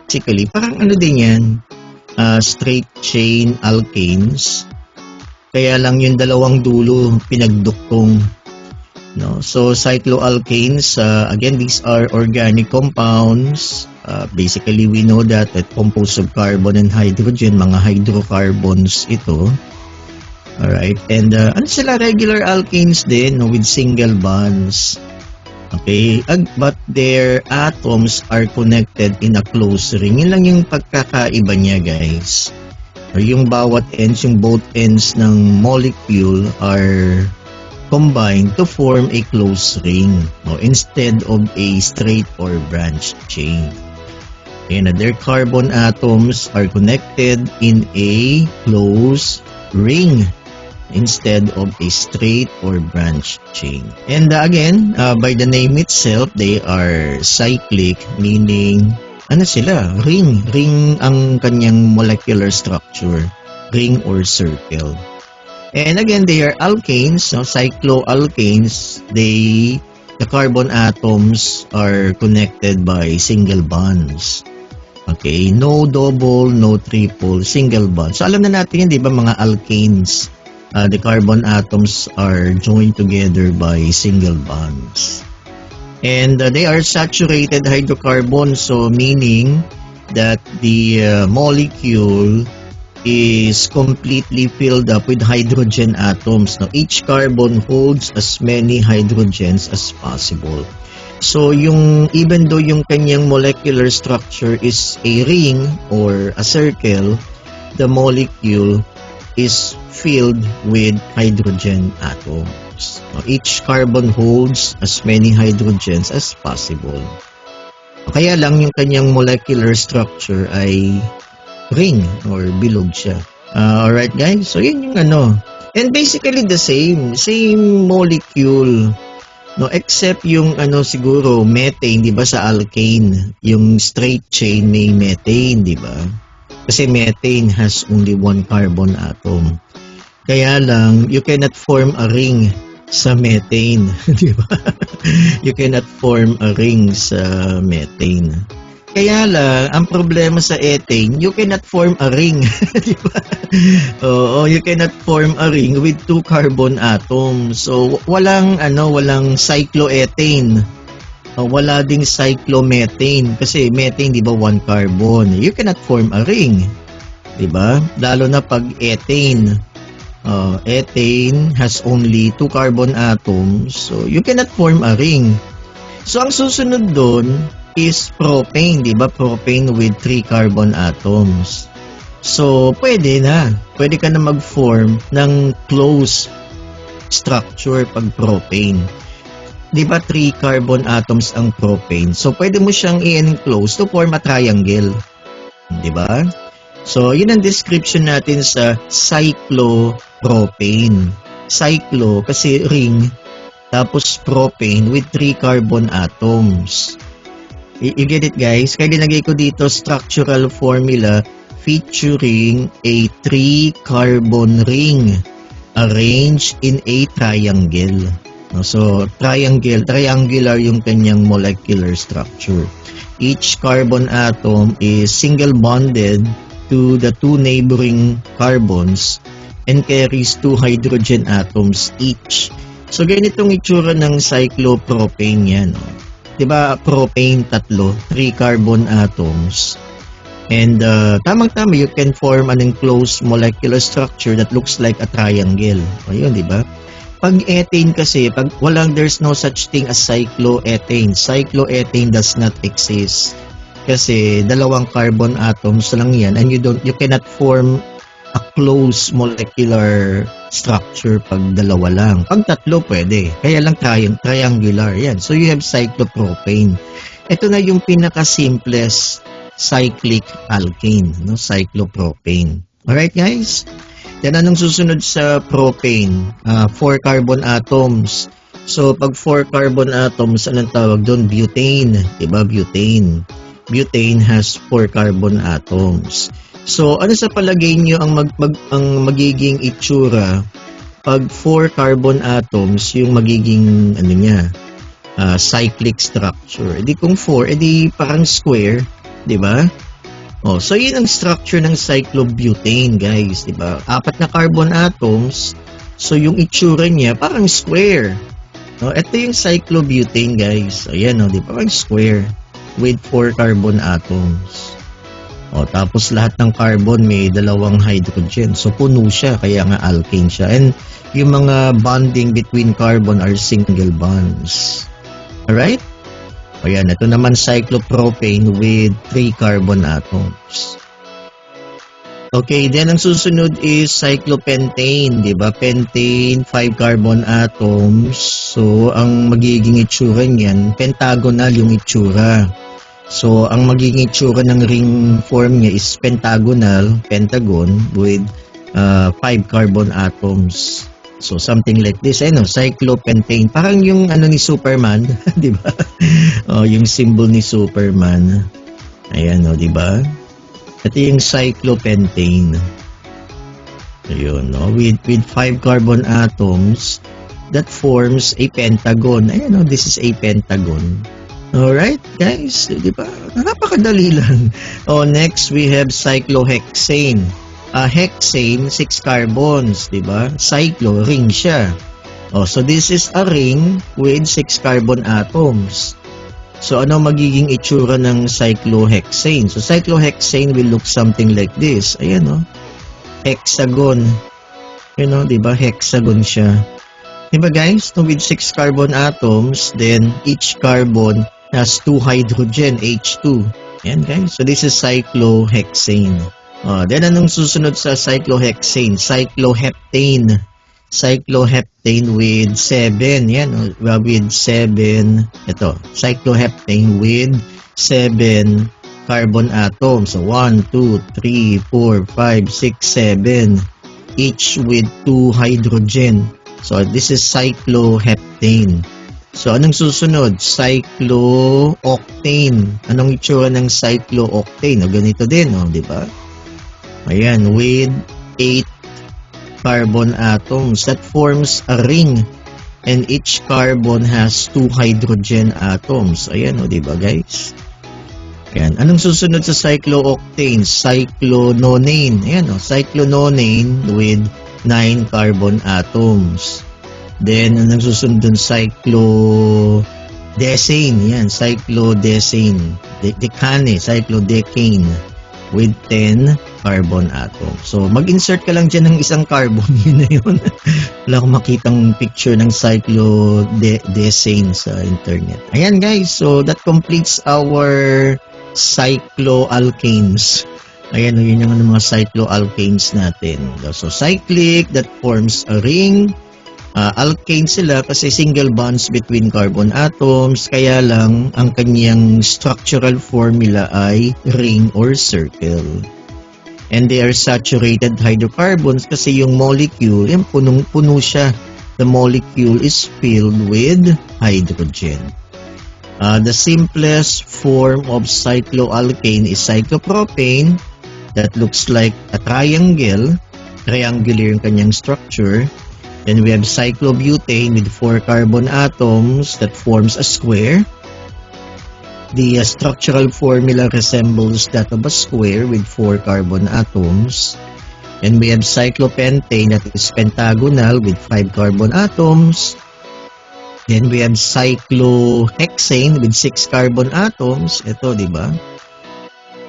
basically, parang ano din yan, straight chain alkanes. Kaya lang yung dalawang dulo pinagduktong. No? So, cycloalkanes, again, these are organic compounds. Basically, we know that composed of carbon and hydrogen, mga hydrocarbons ito. Alright, and ano sila, regular alkanes din, no, with single bonds. Okay, but their atoms are connected in a close ring. Yun lang yung pagkakaiba niya, guys. Or yung bawat ends, yung both ends ng molecule are combined to form a close ring, no, instead of a straight or branched chain. And their carbon atoms are connected in a close ring instead of a straight or branched chain. And again, by the name itself, they are cyclic, meaning ano sila? Ring ang kanyang molecular structure, ring or circle. And again, they are alkanes, no? Cycloalkanes. The carbon atoms are connected by single bonds. Okay, no double, no triple, single bond. So alam na natin yan, di ba, mga alkanes. The carbon atoms are joined together by single bonds. And they are saturated hydrocarbons, so meaning that the molecule is completely filled up with hydrogen atoms. Now, each carbon holds as many hydrogens as possible. So, even though yung kanyang molecular structure is a ring or a circle, the molecule is filled with hydrogen atoms. Now, each carbon holds as many hydrogens as possible. Kaya lang yung kanyang molecular structure ay ring or bilog siya. Alright guys, so yun yung ano. And basically the same molecule. No, except yung ano siguro methane, 'di ba, sa alkane, yung straight chain may methane, 'di ba? Kasi methane has only one carbon atom. Kaya lang you cannot form a ring sa methane, 'di ba? You cannot form a ring sa methane. Kaya lang, ang problema sa ethane, you cannot form a ring. Di ba? Oo, you cannot form a ring with two carbon atoms. So, walang cycloethane. Wala ding cyclomethane. Kasi methane, di ba, one carbon. You cannot form a ring. Di ba? Lalo na pag ethane. Ethane has only two carbon atoms. So, you cannot form a ring. So, ang susunod doon is propane, di ba? Propane with 3 carbon atoms. So, pwede ka na mag-form ng close structure pag propane. Di ba 3 carbon atoms ang propane? So, pwede mo siyang i-enclose to form a triangle. Di ba? So, yun ang description natin sa cyclopropane. Cyclo kasi ring, tapos propane with 3 carbon atoms. You get it, guys? Kaya linagay ko dito structural formula featuring a 3-carbon ring arranged in a triangle. So, triangular yung kanyang molecular structure. Each carbon atom is single bonded to the 2 neighboring carbons and carries 2 hydrogen atoms each. So, ganitong itsura ng cyclopropane yan. Diba, propane 3 carbon atoms. And tamang-tama, you can form an enclosed molecular structure that looks like a triangle. Ayun, diba? Pag ethane kasi, there's no such thing as cycloethane. Cycloethane does not exist. Kasi 2 carbon atoms lang yan, and you cannot form a closed molecular structure pag 2 lang. Pag 3 pwede. Kaya lang triangular. Yan. So you have cyclopropane. Ito na yung pinaka-simplest cyclic alkane, no? Cyclopropane. Alright guys? Then anong susunod sa propane? 4 carbon atoms. So pag 4 carbon atoms, anong tawag doon? Butane. Diba? Butane. Butane has 4 carbon atoms. So, ano sa palagay nyo ang magiging itsura pag 4 carbon atoms yung magiging cyclic structure? Edi kung 4, edi parang square, di ba? Oh, so yun ang structure ng cyclobutane, guys, 'di ba? 4 na carbon atoms. So yung itsura niya parang square. No, ito yung cyclobutane, guys. Ayan, oh, 'di ba? Parang square with 4 carbon atoms. Oh, tapos lahat ng carbon may 2 hydrogen. So puno siya, kaya nga alkane siya. And yung mga bonding between carbon are single bonds. Alright? Ayan, ito naman cyclopropane with 3 carbon atoms. Okay, then ang susunod is cyclopentane, di ba? Pentane, 5 carbon atoms. So, ang magiging itsura niyan, pentagonal yung itsura. So, ang magiging itsura ng ring form niya is pentagonal, pentagon, with 5 carbon atoms. So, something like this. Ano, cyclopentane. Parang yung ano ni Superman, di ba? Oh, yung symbol ni Superman. Ayan, oh, di ba? Ito yung cyclopentane. Ayun, no? With 5 carbon atoms, that forms a pentagon. Ayan, oh, this is a pentagon. Alright, guys, di ba? Napakadali lang. Oh, next, we have cyclohexane. Hexane, 6 carbons, di ba? Cyclo, ring siya. Oh, so this is a ring with 6 carbon atoms. So ano magiging itsura ng cyclohexane? So cyclohexane will look something like this. Ayan, oh. Hexagon. You know, di ba? Hexagon siya. Di ba, guys? So with 6 carbon atoms, then each carbon has 2 hydrogen, H2. Ayan, guys. So this is cyclohexane. Then anong susunod sa cyclohexane? Cycloheptane. Cycloheptane with 7. Yan, with 7. Ito, cycloheptane with 7 carbon atoms. So 1, 2, 3, 4, 5, 6, 7. Each with 2 hydrogen. So this is cycloheptane. So anong susunod? Cyclooctane. Anong itsura ng cyclooctane? O, ganito din, di ba? Ayan, with 8 carbon atoms. That forms a ring. And each carbon has 2 hydrogen atoms. Ayan, o, diba, guys? Ayan. Anong susunod sa cyclooctane? Cyclononane. Ayan, o, cyclononane with 9 carbon atoms. Then, anong susunod dun? Cyclodecane. Ayan, cyclodecane. Decane, cyclodecane with 10 carbon atom. So, mag-insert ka lang dyan ng isang carbon. Yun na yun. Wala akong makitang picture ng cyclodecane sa internet. Ayan, guys. So, that completes our cycloalkanes. Ayan, yun yung mga cycloalkanes natin. So, cyclic, that forms a ring. Alkane sila kasi single bonds between carbon atoms, kaya lang ang kanyang structural formula ay ring or circle. And they are saturated hydrocarbons kasi yung molecule, yung punong-puno siya. The molecule is filled with hydrogen. The simplest form of cycloalkane is cyclopropane that looks like a triangle. Triangular yung kanyang structure. Then we have cyclobutane with 4 carbon atoms that forms a square. The structural formula resembles that of a square with 4 carbon atoms. And we have cyclopentane that is pentagonal with 5 carbon atoms. Then we have cyclohexane with 6 carbon atoms. Ito, di ba?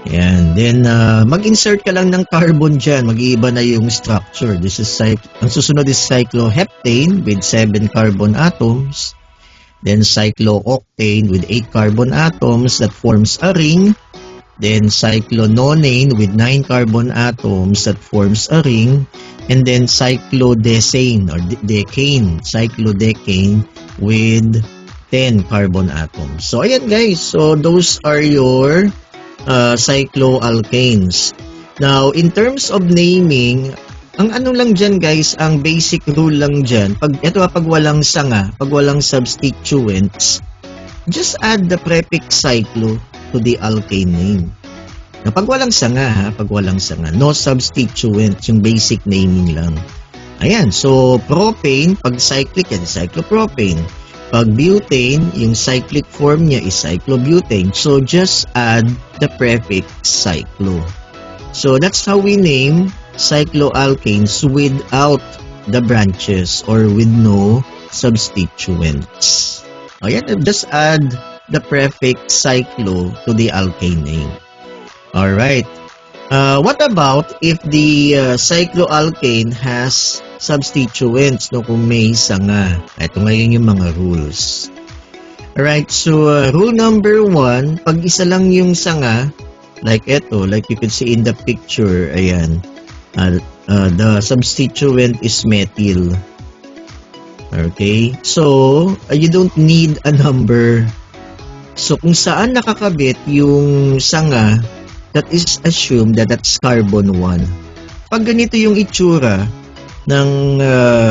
Yan. Then, mag-insert ka lang ng carbon dyan. Mag-iiba na yung structure. This is ang susunod is cycloheptane with 7 carbon atoms. Then, cyclooctane with 8 carbon atoms that forms a ring. Then, cyclononane with 9 carbon atoms that forms a ring. And then, cyclodecane or decane. Cyclodecane with 10 carbon atoms. So, ayan guys. So, those are your cycloalkanes. Now, in terms of naming, ang ano lang dyan guys, ang basic rule lang dyan, pag walang sanga, pag walang substituents, just add the prefix cyclo to the alkane name. Now, pag walang sanga no substituents, yung basic naming lang. Ayan, so propane, pag cyclic yan, cyclopropane. Pag butane, yung cyclic form niya is cyclobutane. So just add the prefix cyclo. So that's how we name cycloalkanes without the branches or with no substituents. Ayan, just add the prefix cyclo to the alkane name. Alright. What about if the cycloalkane has substituents, no, kung may sanga? Ito ngayon yung mga rules. Alright, so rule number 1, pag isa lang yung sanga, like ito, like you can see in the picture, ayan, the substituent is methyl. Okay, so you don't need a number. So kung saan nakakabit yung sanga, that is assumed that that's carbon 1. Pag ganito yung itsura ng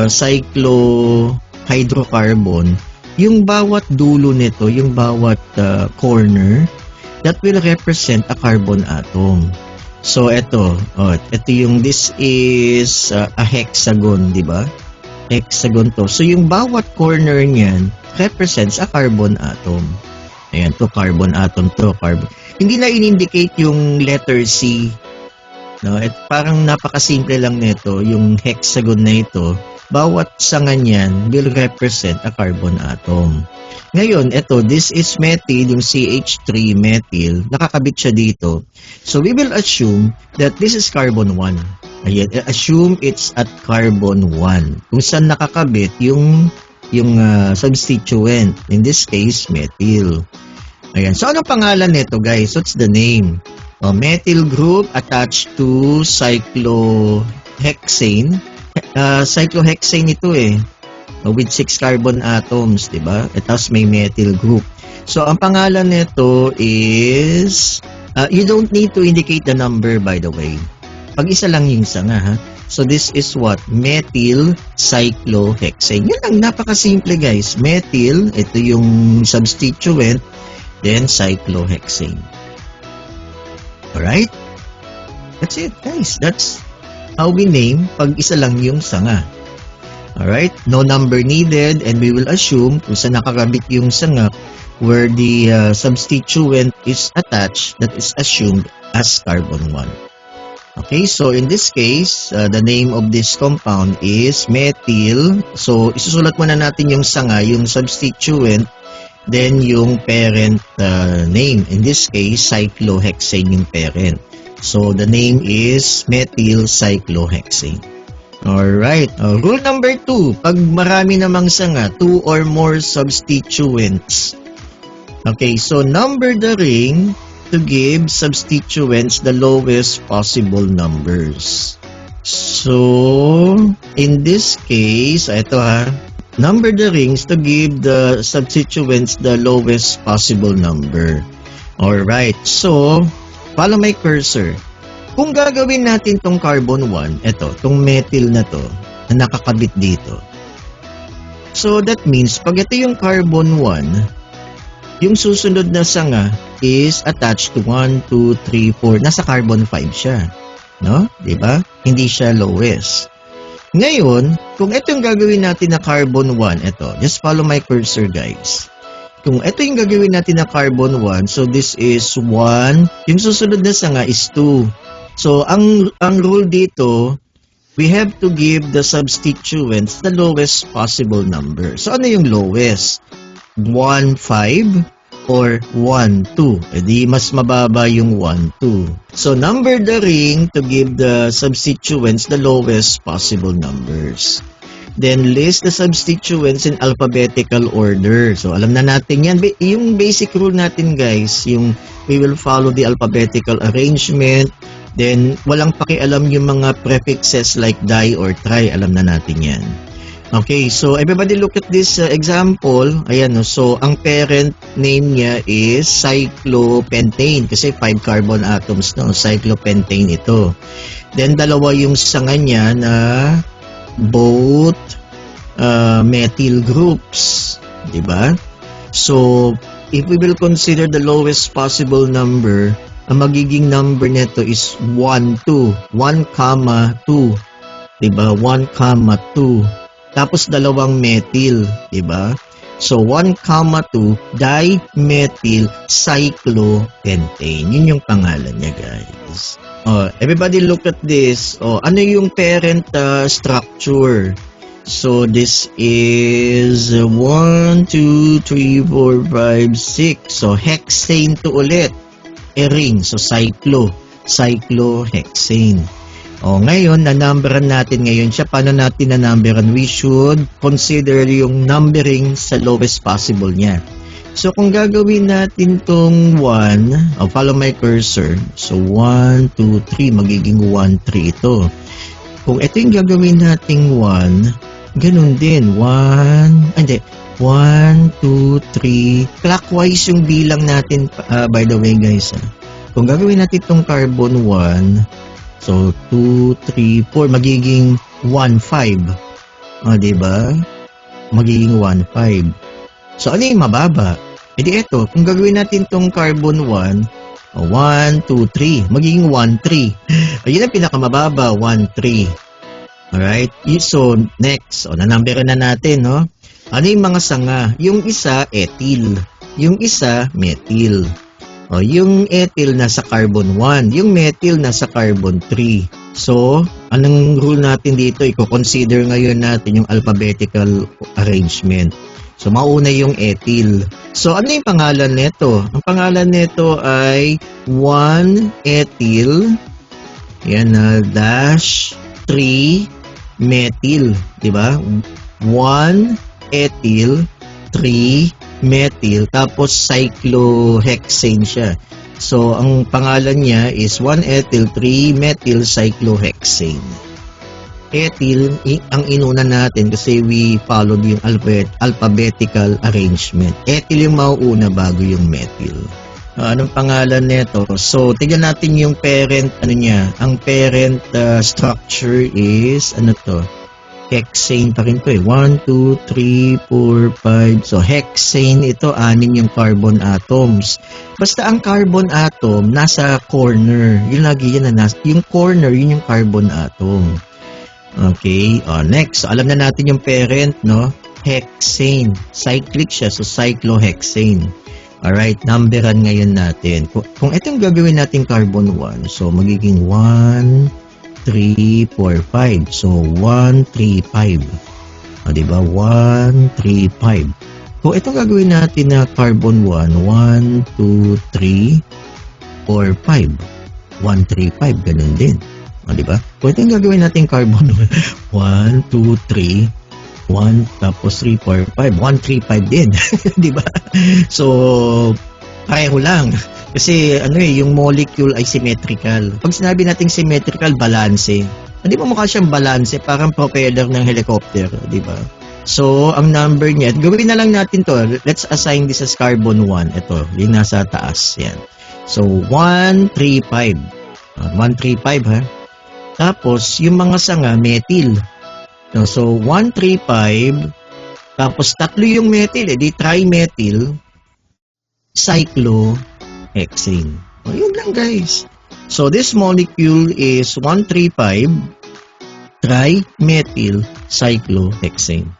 cyclohydrocarbon, yung bawat dulo nito, yung bawat corner, that will represent a carbon atom. So ito yung this is a hexagon, di ba? Hexagon to. So yung bawat corner niyan represents a carbon atom. Ayan, to carbon atom, to carbon. Hindi na in-indicate yung letter C. No, parang napakasimple lang nito, yung hexagon na ito. Bawat sanga niyan will represent a carbon atom. Ngayon, ito, this is methyl, yung CH3 methyl, nakakabit siya dito. So we will assume that this is carbon 1. Ayan, assume it's at carbon 1. Kung saan nakakabit yung substituent, in this case, methyl. Ayan. So, anong pangalan nito, guys? What's the name? Methyl group attached to cyclohexane. Cyclohexane ito with 6 carbon atoms, di ba? At tapos may methyl group. So, ang pangalan nito is, you don't need to indicate the number, by the way. Pag isa lang yung sanga, ha? So, this is what? Methyl cyclohexane. Yun lang, napakasimple, guys. Methyl, ito yung substituent, then cyclohexane. Alright? That's it, guys. That's how we name pag isa lang yung sanga. Alright? No number needed, and we will assume kung saan nakakabit yung sanga where the substituent is attached, that is assumed as carbon 1. Okay, so in this case, the name of this compound is methyl. So, isusulat muna natin yung sanga, yung substituent, then yung parent name. In this case, cyclohexane yung parent. So, the name is methyl cyclohexane. Alright. Rule number 2. Pag marami namang sanga, 2 or more substituents. Okay, so number the ring to give substituents the lowest possible numbers. So, in this case, ito number the rings to give the substituents the lowest possible number. Alright, so, follow my cursor. Kung gagawin natin tong carbon 1, tong methyl na to, na nakakabit dito. So, that means, pag ito yung carbon 1, yung susunod na sanga is attached to 1, 2, 3, 4. Nasa carbon 5 siya. No? Diba? Hindi siya lowest. Ngayon, kung ito yung gagawin natin na carbon 1, just follow my cursor, guys. Kung ito yung gagawin natin na carbon 1, so this is 1, yung susunod na sanga is 2. So, ang rule dito, we have to give the substituents the lowest possible number. So, ano yung lowest? 1, 5 or 1, 2. Di mas mababa yung 1, 2. So, number the ring to give the substituents the lowest possible numbers. Then, list the substituents in alphabetical order. So, alam na natin yan. Yung basic rule natin, guys, yung we will follow the alphabetical arrangement. Then, walang pakialam yung mga prefixes like di or tri. Alam na natin yan. Okay, so everybody look at this example. Ayan, no? So ang parent name niya is cyclopentane kasi 5 carbon atoms, no? Cyclopentane ito. Then dalawa yung sanga niya na both methyl groups, di ba? So if we will consider the lowest possible number, ang magiging number nito is 1, 2. 1, 2. Di ba? 1, 2. Tapos dalawang methyl, di ba? So 1, 2 dimethyl cyclopentane. Yun yung pangalan niya, guys. Everybody look at this. Ano yung parent structure? So this is 1, 2, 3, 4, 5, 6. So hexane to ulit. Ring. So cyclohexane. Ngayon, na-numberan natin ngayon siya. Paano natin na-numberan? We should consider yung numbering sa lowest possible niya. So, kung gagawin natin tong 1, follow my cursor. So, 1, 2, 3, magiging 1, 3 ito. Kung ito yung gagawin nating 1, ganun din. 1, 2, 3. Clockwise yung bilang natin, by the way, guys. Kung gagawin natin itong carbon 1, so 2, 3, 4, magiging 1, 5. Diba? Magiging 1, 5. So, ano yung mababa? Ito, kung gagawin natin itong carbon 1, 1, 2, 3, magiging 1, 3. Ayun ang pinakamababa, 1, 3. Alright? So, next. Na-numberan na natin, no? Ano yung mga sanga? Yung isa, ethyl. Yung isa, methyl. Yung ethyl nasa carbon 1. Yung methyl nasa carbon 3. So, anong rule natin dito? I-consider ngayon natin yung alphabetical arrangement. So, mauna yung ethyl. So, ano yung pangalan nito? Ang pangalan nito ay 1-ethyl dash 3-methyl. Diba? 1-ethyl, 3-methyl, tapos cyclohexane siya. So, ang pangalan niya is 1-ethyl, 3-methyl cyclohexane. Ethyl, ang inuna natin kasi we followed yung alphabetical arrangement. Ethyl yung mauuna bago yung methyl. Anong pangalan nito? So, tignan natin yung parent, ang parent structure is, hexane pa rin to 1, 2, 3, 4, 5. So, hexane ito, 6 yung carbon atoms. Basta ang carbon atom, nasa corner. Yung lagi yan yung corner, yun yung carbon atom. Okay, next. So, alam na natin yung parent, no? Hexane. Cyclic siya, so cyclohexane. Alright, numberan ngayon natin. Kung ito yung gagawin natin carbon 1, so magiging 1, 3, 4, 5. So, 1, 3, 5. Diba? 1, 3, 5. Kung itong gagawin natin na carbon 1, 1, 2, 3, 4, 5. 1, 3, 5. Ganun din. Diba? Kung ito yung gagawin natin carbon 1, 2, 3, 1, tapos 3, 4, 5. 1, 3, 5 din. Diba? So, pareho lang. Kasi yung molecule ay symmetrical. Pag sinabi natin symmetrical, balanse. Hindi mo mukha siyang balanse, parang propeller ng helicopter. Diba? So, ang number niya, gawin na lang natin to. Let's assign this as carbon 1. Ito, yung nasa taas. Yan. So, 1, 3, 5. 1, 3, 5 ha. Tapos, yung mga sanga, methyl. So, 1, 3, 5. Tapos, tatlo yung methyl. Di trimethyl, cyclohexane. Yun lang, guys. So, this molecule is 1, 3, 5. Trimethyl cyclohexane.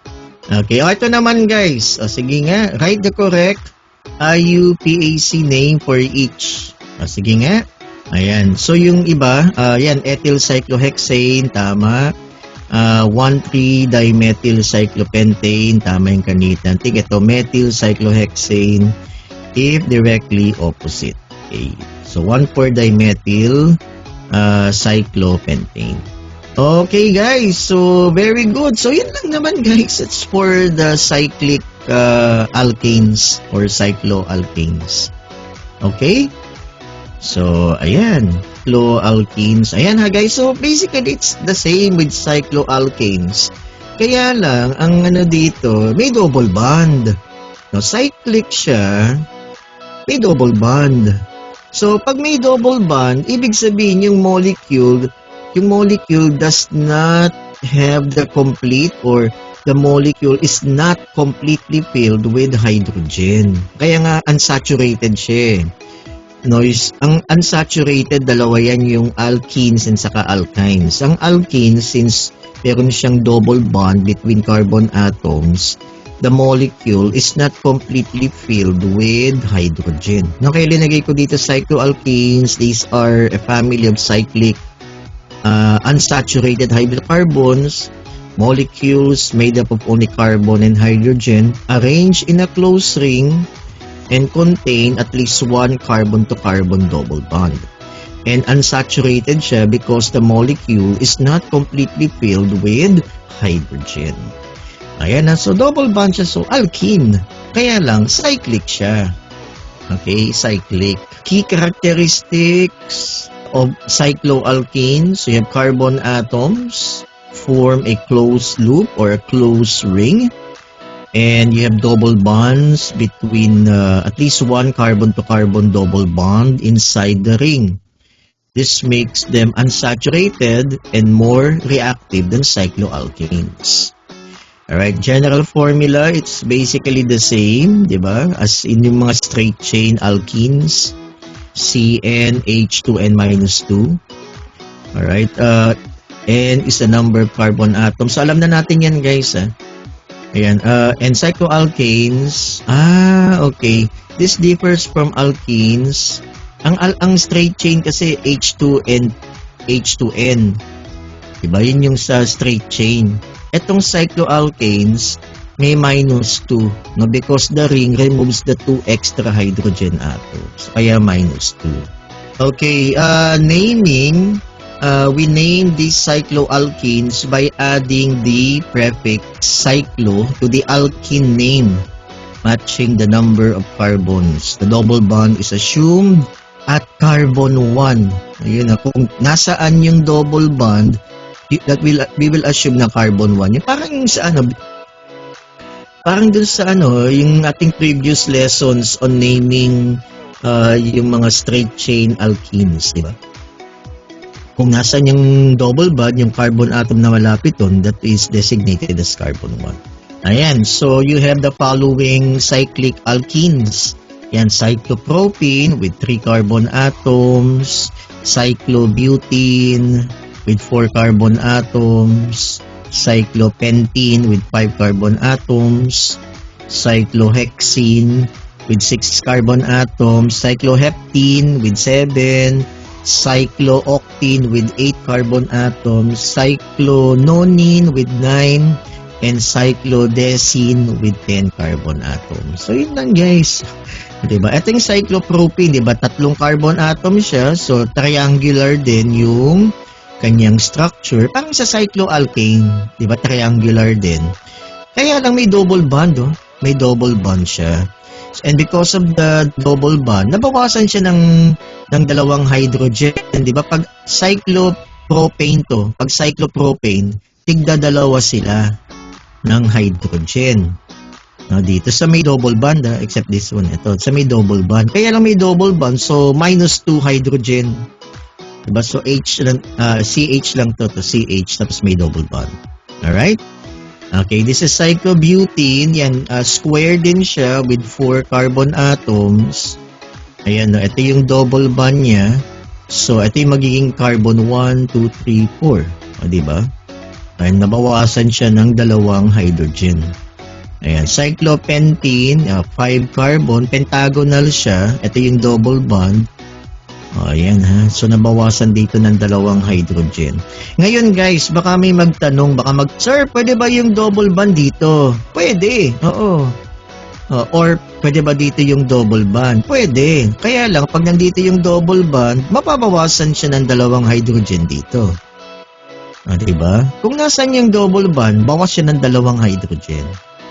Okay, ito naman, guys. Sige nga, write the correct IUPAC name for each. Sige nga. Ayan. So, yung iba, ethyl cyclohexane, tama. 1,3-dimethyl cyclopentane, tama yung kanita. Ito, methyl cyclohexane, if directly opposite. Okay. So, 1,4-dimethyl cyclopentane. Okay, guys. So, very good. So, yun lang naman, guys. It's for the cyclic alkanes or cycloalkanes. Okay? So, ayan. Cycloalkenes. Ayan ha, guys. So, basically, it's the same with cycloalkanes. Kaya lang, ang dito, may double bond. No, cyclic siya, may double bond. So, pag may double bond, ibig sabihin yung molecule does not have the complete or the molecule is not completely filled with hydrogen. Kaya nga, unsaturated siya. Ang unsaturated, dalawa yan, yung alkenes and saka alkynes. Ang alkenes, since meron siyang double bond between carbon atoms, the molecule is not completely filled with hydrogen. No, kaya linagay ko dito cycloalkanes. These are a family of cyclic unsaturated hydrocarbons, molecules made up of only carbon and hydrogen, arranged in a close ring and contain at least one carbon-to-carbon double bond. And unsaturated siya because the molecule is not completely filled with hydrogen. Ayan na, so double bond siya, so alkene. Kaya lang, cyclic siya. Okay, cyclic. Key characteristics of cycloalkanes, so you have carbon atoms form a closed loop or a closed ring. And you have double bonds between at least one carbon-to-carbon double bond inside the ring. This makes them unsaturated and more reactive than cycloalkanes. Alright, general formula, it's basically the same, di ba? As in yung mga straight chain alkenes, CnH2n-2. Alright, N is the number of carbon atoms. So, alam na natin yan, guys, ha? Ayan, and cycloalkanes, okay. This differs from alkenes. Ang straight chain kasi H2n, H2n. Diba? Yun yung sa straight chain. Etong cycloalkanes, may -2, no? Because the ring removes the 2 extra hydrogen atoms. Kaya -2. Okay, naming, we name these cycloalkanes by adding the prefix cyclo to the alkene name, matching the number of carbons. The double bond is assumed at carbon 1. Ayun na, kung nasaan yung double bond, we will assume na carbon 1. Yung parang sa ano, parang dun sa ano, yung ating previous lessons on naming yung mga straight chain alkenes, di ba? Kung nasan yung double bond, yung carbon atom na malapit doon, that is designated as carbon 1. Ayan, so you have the following cyclic alkenes. Yan, cyclopropene with 3 carbon atoms, cyclobutene with 4 carbon atoms, cyclopentene with 5 carbon atoms, cyclohexene with 6 carbon atoms, cycloheptene with 7, cyclooctene with 8 carbon atoms, cyclononene with 9, and cyclodecene with 10 carbon atoms. So, yun lang, guys. Diba? Ito yung cyclopropene, diba? 3 carbon atoms siya. So, triangular din yung kanyang structure. Parang sa cycloalkane, diba? Triangular din. Kaya lang may double bond, oh. May double bond siya. And because of the double bond, nabawasan siya ng dalawang hydrogen. Diba? Pag cyclopropane to, pag cyclopropane, tigda-dalawa sila ng hydrogen. No, dito sa may double bond, except this one, ito, sa may double bond. Kaya lang may double bond, so -2 hydrogen. Diba? So H lang, CH lang to CH, tapos may double bond. Alright? Okay, this is cyclobutene. Yan, square din siya with 4 carbon atoms. Ayan, no, ito yung double bond niya. So, ito yung magiging carbon 1, 2, 3, 4. O, diba? Ayan, nabawasan siya ng 2 hydrogen. Ayan, cyclopentene, 5 carbon, pentagonal siya. Ito yung double bond. O, ayan ha. So, nabawasan dito ng 2 hydrogen. Ngayon guys, baka may magtanong, Sir, pwede ba yung double bond dito? Pwede, oo. Or, pwede ba dito yung double bond? Pwede. Kaya lang, pag nandito yung double bond, mapabawasan siya ng 2 hydrogen dito. Diba? Kung nasan yung double bond, bawas siya ng 2 hydrogen.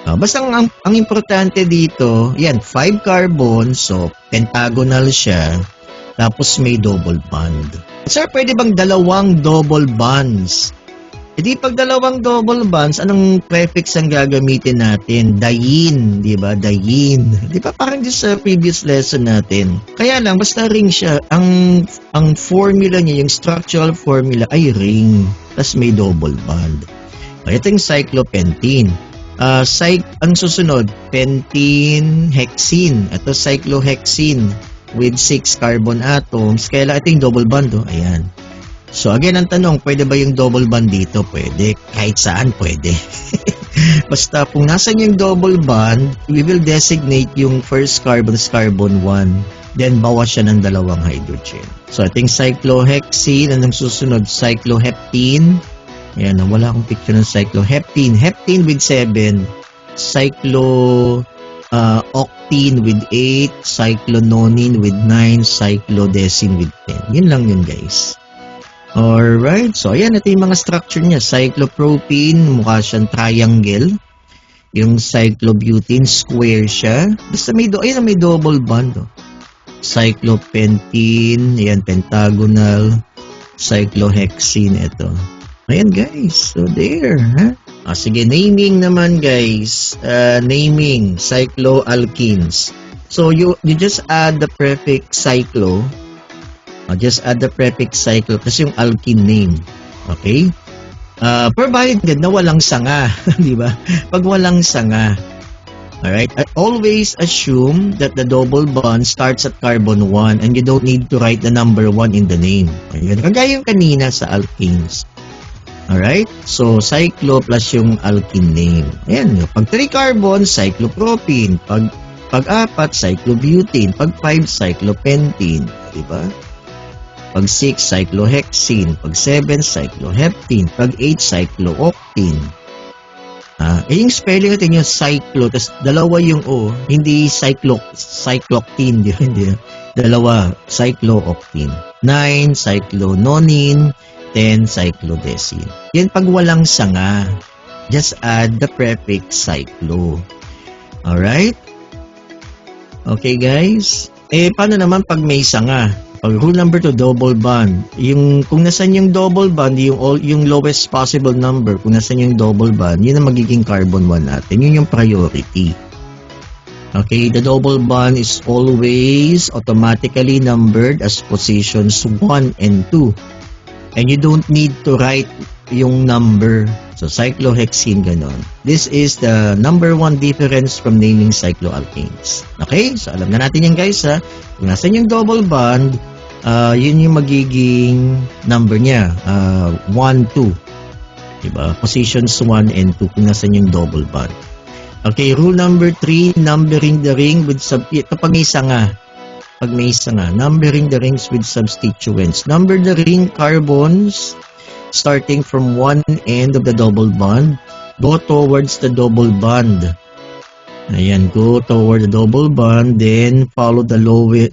Basta ang importante dito, yan, 5 carbon, so pentagonal siya, tapos may double bond. Sir, pwede bang 2 double bonds? Di pag 2 double bonds, anong prefix ang gagamitin natin? Diene, di ba? Diene. Di ba parang sa previous lesson natin? Kaya lang, basta ring siya. Ang formula niya, yung structural formula ay ring. Tapos may double bond. Ito yung cyclopentene. Ang susunod, pentene, hexene. Ito cyclohexene with 6 carbon atoms. Kaya lang, ito yung double bond. Oh. Ayan. So again, ang tanong, pwede ba yung double bond dito? Pwede. Kahit saan, pwede. Basta kung nasan yung double bond, we will designate yung first carbon as carbon 1. Then, bawas siya ng dalawang hydrogen. So, ating cyclohexene. Anong susunod? Cycloheptene. Ayan, wala akong picture ng cycloheptene. Heptene with 7. Octene with 8. Cyclononine with 9. Cyclodecene with 10. Yun lang yun, guys. Alright, so ayan, ito yung mga structure niya. Cyclopropene, mukha siyang triangle. Yung cyclobutene, square siya. Basta may, may double bond. Oh. Cyclopentene, ayan, pentagonal. Cyclohexene, ito. Ayan, guys. So, there. Huh? Sige, naming naman, guys. Naming, cycloalkenes. So, you just add the prefix cyclo. Just add the prefix cyclo kasi yung alkene name. Okay? Provided na walang sanga. Di ba? Pag walang sanga. Alright? Always assume that the double bond starts at carbon 1 and you don't need to write the number 1 in the name. Ayan. Kagaya yung kanina sa alkenes. Alright? So, cyclo plus yung alkene name. Ayan. Pag 3 carbon, cyclopropene. Pag 4, cyclobutene. Pag 5, cyclopentene. Di ba? Pag 6, cyclohexene. Pag 7, cycloheptene. Pag 8, cyclooctene. Yung spelling natin yung cyclo, tas dalawa yung O. Hindi cyclooctene. Hindi. Dalawa, cyclooctene. 9, cyclononine. 10, cyclodecene. Yan pag walang sanga. Just add the prefix cyclo. Alright? Okay, guys? Paano naman pag may sanga? Pag rule number 2, double bond. Kung nasan yung double bond, yung lowest possible number, kung nasan yung double bond, yun ang magiging carbon 1 natin. Yun yung priority. Okay, the double bond is always automatically numbered as positions 1 and 2. And you don't need to write yung number. So, cyclohexene, ganon. This is the number 1 difference from naming cycloalkanes. Okay? So, alam na natin yan, guys, ha? Kung nasan yung double bond, yun yung magiging number niya. 1, 2. Diba? Positions 1 and 2 kung nasan yung double bond. Okay, rule number 3, numbering the ring with kapag may sanga. Pag may sanga, numbering the rings with substituents. Number the ring carbons starting from one end of the double bond. Go towards the double bond. Ayan, go toward the double bond, then follow the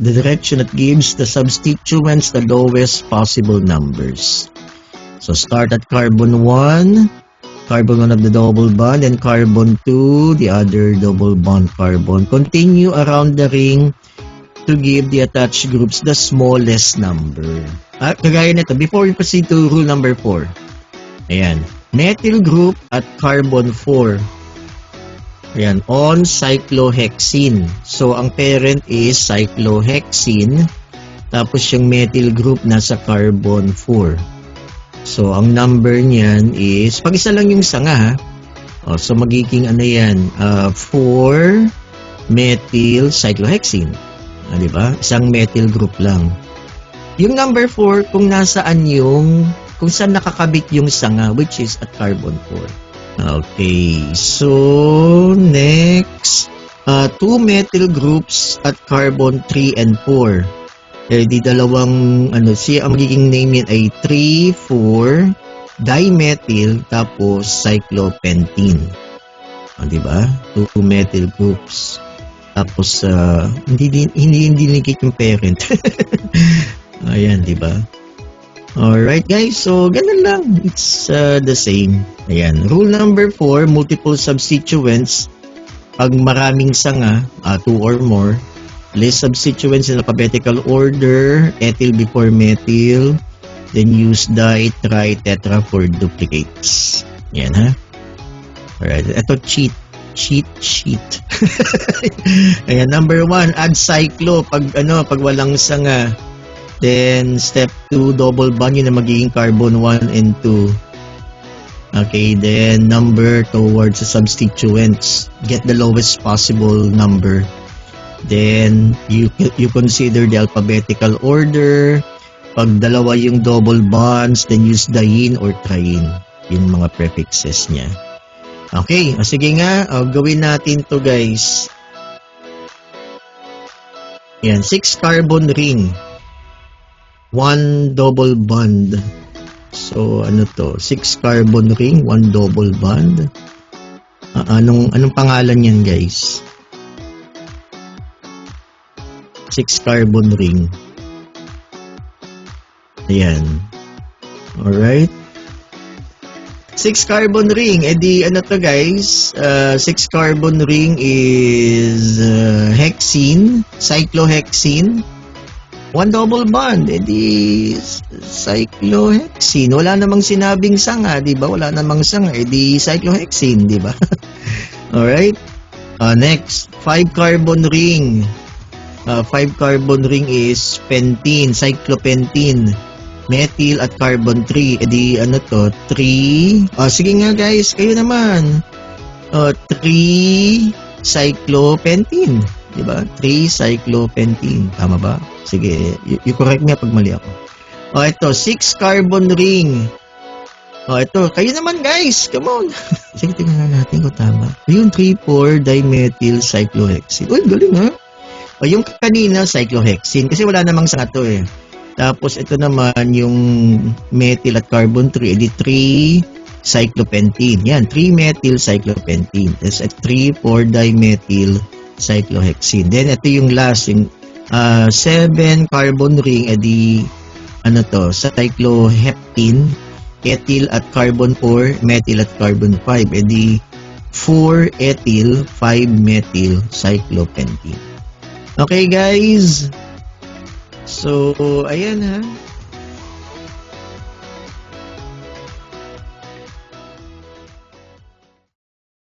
direction that gives the substituents the lowest possible numbers. So start at carbon 1, carbon 1 of the double bond, and carbon 2, the other double bond carbon. Continue around the ring to give the attached groups the smallest number. Kagaya nito, before we proceed to rule number 4. Ayan, methyl group at carbon 4. Ayan, on cyclohexene. So, ang parent is cyclohexene. Tapos, yung methyl group nasa carbon 4. So, ang number niyan is, pag isa lang yung sanga, ha? So, magiging ano yan? 4 methyl cyclohexene. Diba? Isang methyl group lang. Yung number 4, kung nasaan kung saan nakakabit yung sanga, which is at carbon 4. Okay, so next, 2 methyl groups at carbon 3 and 4. Di dalawang, ang magiging name yan ay 3,4 dimethyl tapos cyclopentene. Diba? 2 methyl groups. Tapos, hindi linkit yung parent. Ayan, diba? Alright, guys. So, ganun lang. It's the same. Ayan. Rule number 4, multiple substituents. Pag maraming sanga, 2 or more, list substituents in alphabetical order, ethyl before methyl, then use di, tri, tetra for duplicates. Ayan, ha? Alright. Ito, cheat sheet. Ayan, number 1, add cyclo pag walang sanga. Then step 2, double bond, yun na magiging carbon 1 and 2. Okay, then number towards the substituents. Get the lowest possible number. Then you consider the alphabetical order. Pag dalawa yung double bonds, then use diene or triene. Yung mga prefixes niya. Okay, sige nga, gawin natin to guys. Yan, 6 carbon ring. 1 double bond. So, ano to? 6 carbon ring, 1 double bond. Anong pangalan yan, guys? 6 carbon ring. Ayan. Alright. 6 carbon ring. Ano to, guys? 6 carbon ring is hexene, cyclohexene. 1 double bond, cyclohexene. Wala namang sinabing sanga, di ba? Wala namang sanga, cyclohexene, di ba? Alright. Next, 5 carbon ring. 5 carbon ring is pentene, cyclopentene. Methyl at carbon 3. Ano to? 3. Sige nga guys, kayo naman. 3 cyclopentene. Diba? 3 cyclopentene. Tama ba? Sige, you correct me pag mali ako. Ito, 6 carbon ring. Ito, kayo naman guys. Come on. Sige, tingnan natin kung tama. Yung 3,4-dimethyl cyclohexene. Uy, galing ha? Yung kanina, cyclohexene. Kasi wala namang sanga to eh. Tapos ito naman, yung methyl at carbon 3, 3 cyclopentene. Yan, 3-methyl cyclopentene. That's at 3,4-dimethyl cyclohexene. Then, ito yung last, yung 7 carbon ring, ano to, cycloheptene, ethyl at carbon 4, methyl at carbon 5, 4-ethyl, 5-methyl cyclopentene. Okay, guys. So, ayan ha.